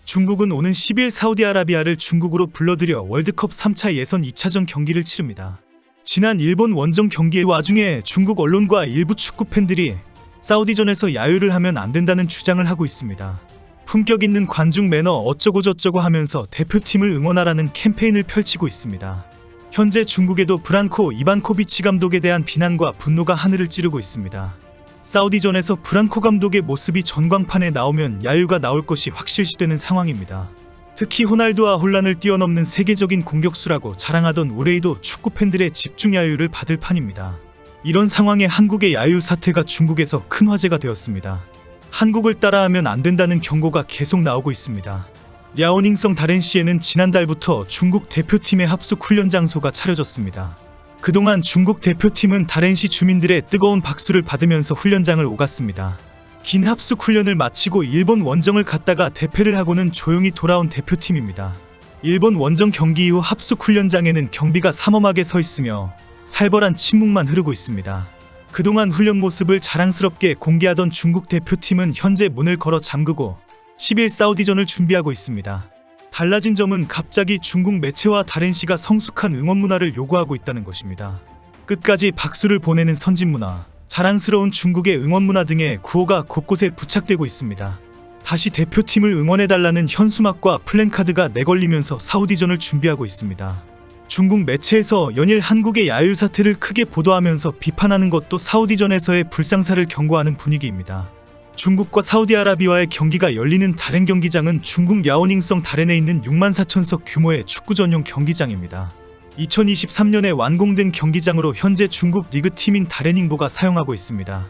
중국은 오는 10일 사우디아라비아를 중국으로 불러들여 월드컵 3차 예선 2차전 경기를 치릅니다. 지난 일본 원정 경기의 와중에 중국 언론과 일부 축구 팬들이 사우디전에서 야유를 하면 안 된다는 주장을 하고 있습니다. 품격 있는 관중 매너 어쩌고저쩌고 하면서 대표팀을 응원하라는 캠페인을 펼치고 있습니다. 현재 중국에도 브란코 이반코비치 감독에 대한 비난과 분노가 하늘을 찌르고 있습니다. 사우디전에서 브란코 감독의 모습이 전광판에 나오면 야유가 나올 것이 확실시되는 상황입니다. 특히 호날두와 혼란을 뛰어넘는 세계적인 공격수라고 자랑하던 우레이도 축구 팬들의 집중 야유를 받을 판입니다. 이런 상황에 한국의 야유 사태가 중국에서 큰 화제가 되었습니다. 한국을 따라하면 안 된다는 경고가 계속 나오고 있습니다. 랴오닝성 다렌시에는 지난달부터 중국 대표팀의 합숙 훈련 장소가 차려졌습니다. 그동안 중국 대표팀은 다렌시 주민들의 뜨거운 박수를 받으면서 훈련장을 오갔습니다. 긴 합숙 훈련을 마치고 일본 원정을 갔다가 대패를 하고는 조용히 돌아온 대표팀입니다. 일본 원정 경기 이후 합숙 훈련장에는 경비가 삼엄하게 서 있으며 살벌한 침묵만 흐르고 있습니다. 그동안 훈련 모습을 자랑스럽게 공개하던 중국 대표팀은 현재 문을 걸어 잠그고 10일 사우디전을 준비하고 있습니다. 달라진 점은 갑자기 중국 매체와 다렌시가 성숙한 응원 문화를 요구하고 있다는 것입니다. 끝까지 박수를 보내는 선진 문화, 자랑스러운 중국의 응원 문화 등의 구호가 곳곳에 부착되고 있습니다. 다시 대표팀을 응원해달라는 현수막과 플랜카드가 내걸리면서 사우디전을 준비하고 있습니다. 중국 매체에서 연일 한국의 야유 사태를 크게 보도하면서 비판하는 것도 사우디전에서의 불상사를 경고하는 분위기입니다. 중국과 사우디아라비아의 경기가 열리는 다롄 경기장은 중국 랴오닝성 다롄에 있는 64,000석 규모의 축구 전용 경기장입니다. 2023년에 완공된 경기장으로 현재 중국 리그팀인 다롄닝보가 사용하고 있습니다.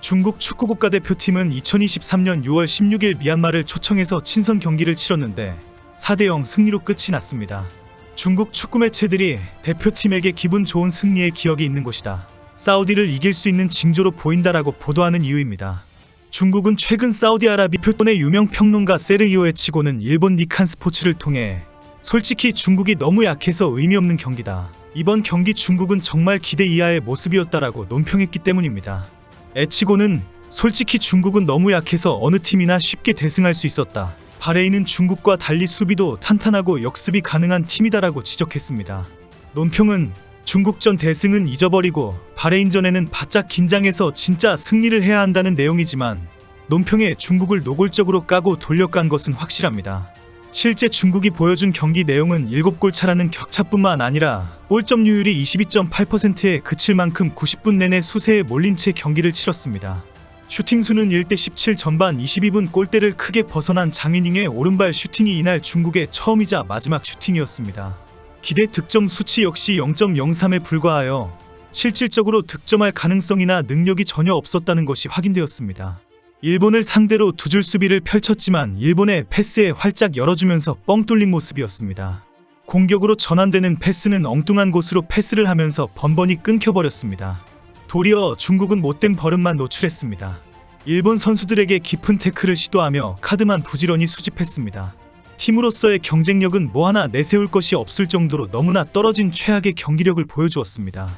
중국 축구 국가대표팀은 2023년 6월 16일 미얀마를 초청해서 친선 경기를 치렀는데 4대0 승리로 끝이 났습니다. 중국 축구 매체들이 대표팀에게 기분 좋은 승리의 기억이 있는 곳이다, 사우디를 이길 수 있는 징조로 보인다라고 보도하는 이유입니다. 중국은 최근 사우디아라비아 표본의 유명 평론가 세르히오 에치고는 일본 니칸 스포츠를 통해 솔직히 중국이 너무 약해서 의미 없는 경기다, 이번 경기 중국은 정말 기대 이하의 모습이었다라고 논평했기 때문입니다. 에치고는 솔직히 중국은 너무 약해서 어느 팀이나 쉽게 대승할 수 있었다, 바레인은 중국과 달리 수비도 탄탄하고 역습이 가능한 팀이다라고 지적했습니다. 논평은 중국전 대승은 잊어버리고 바레인전에는 바짝 긴장해서 진짜 승리를 해야 한다는 내용이지만 논평에 중국을 노골적으로 까고 돌려깐 것은 확실합니다. 실제 중국이 보여준 경기 내용은 7골 차라는 격차뿐만 아니라 골점유율이 22.8%에 그칠 만큼 90분 내내 수세에 몰린 채 경기를 치렀습니다. 슈팅수는 1대17 전반 22분 골대를 크게 벗어난 장이닝의 오른발 슈팅이 이날 중국의 처음이자 마지막 슈팅이었습니다. 기대 득점 수치 역시 0.03에 불과하여 실질적으로 득점할 가능성이나 능력이 전혀 없었다는 것이 확인되었습니다. 일본을 상대로 두 줄 수비를 펼쳤지만 일본의 패스에 활짝 열어주면서 뻥 뚫린 모습이었습니다. 공격으로 전환되는 패스는 엉뚱한 곳으로 패스를 하면서 번번이 끊겨버렸습니다. 도리어 중국은 못된 버릇만 노출했습니다. 일본 선수들에게 깊은 태클을 시도하며 카드만 부지런히 수집했습니다. 팀으로서의 경쟁력은 뭐 하나 내세울 것이 없을 정도로 너무나 떨어진 최악의 경기력을 보여주었습니다.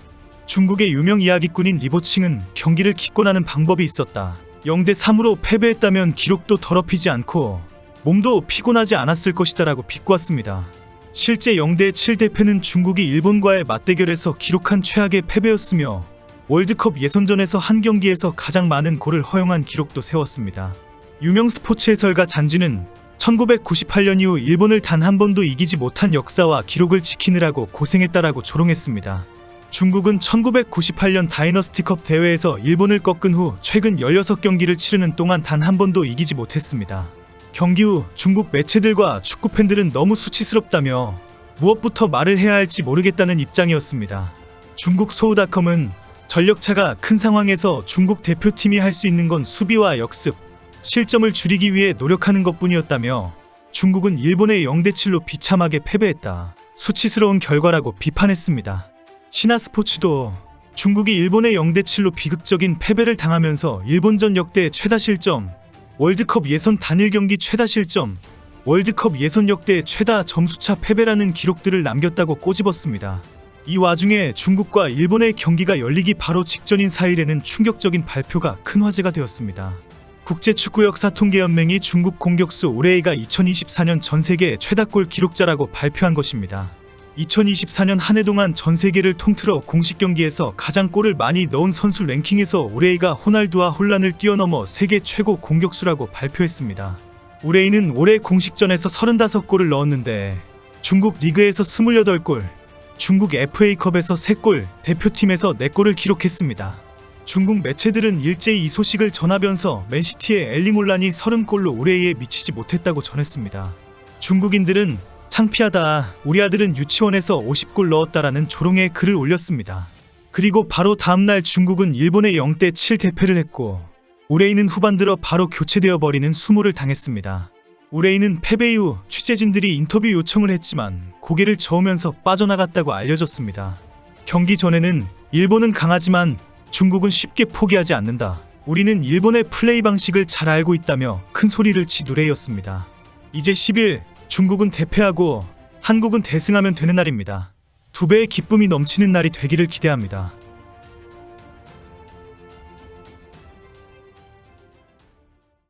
중국의 유명 이야기꾼인 리보칭은 경기를 기권하는 방법이 있었다, 0대3으로 패배했다면 기록도 더럽히지 않고 몸도 피곤하지 않았을 것이다 라고 비꼬았습니다. 실제 0대7 대패는 중국이 일본과의 맞대결에서 기록한 최악의 패배였으며 월드컵 예선전에서 한 경기에서 가장 많은 골을 허용한 기록도 세웠습니다. 유명 스포츠 해설가 잔지는 1998년 이후 일본을 단 한 번도 이기지 못한 역사와 기록을 지키느라고 고생했다라고 조롱했습니다. 중국은 1998년 다이너스티컵 대회에서 일본을 꺾은 후 최근 16경기를 치르는 동안 단 한 번도 이기지 못했습니다. 경기 후 중국 매체들과 축구 팬들은 너무 수치스럽다며 무엇부터 말을 해야 할지 모르겠다는 입장이었습니다. 중국 소우닷컴은 전력차가 큰 상황에서 중국 대표팀이 할 수 있는 건 수비와 역습, 실점을 줄이기 위해 노력하는 것뿐이었다며 중국은 일본의 0대7로 비참하게 패배했다, 수치스러운 결과라고 비판했습니다. 신화스포츠도 중국이 일본의 0대7로 비극적인 패배를 당하면서 일본전 역대 최다 실점, 월드컵 예선 단일 경기 최다 실점, 월드컵 예선 역대 최다 점수차 패배라는 기록들을 남겼다고 꼬집었습니다. 이 와중에 중국과 일본의 경기가 열리기 바로 직전인 4일에는 충격적인 발표가 큰 화제가 되었습니다. 국제축구 역사 통계연맹이 중국 공격수 우레이가 2024년 전세계 최다골 기록자라고 발표한 것입니다. 2024년 한 해 동안 전세계를 통틀어 공식 경기에서 가장 골을 많이 넣은 선수 랭킹에서 우레이가 호날두와 홀란을 뛰어넘어 세계 최고 공격수라고 발표했습니다. 우레이는 올해 공식전에서 35골을 넣었는데 중국 리그에서 28골, 중국 FA컵에서 3골, 대표팀에서 4골을 기록했습니다. 중국 매체들은 일제히 이 소식을 전하면서 맨시티의 엘링홀란이 30골로 우레이에 미치지 못했다고 전했습니다. 중국인들은 창피하다, 우리 아들은 유치원에서 50골 넣었다라는 조롱의 글을 올렸습니다. 그리고 바로 다음날 중국은 일본에 0대7 대패를 했고 우레이는 후반 들어 바로 교체되어 버리는 수모를 당했습니다. 우레이는 패배 이후 취재진들이 인터뷰 요청을 했지만 고개를 저으면서 빠져나갔다고 알려졌습니다. 경기 전에는 일본은 강하지만 중국은 쉽게 포기하지 않는다. 우리는 일본의 플레이 방식을 잘 알고 있다며 큰 소리를 치 누레이었습니다. 이제 10일 중국은 대패하고 한국은 대승하면 되는 날입니다. 두 배의 기쁨이 넘치는 날이 되기를 기대합니다.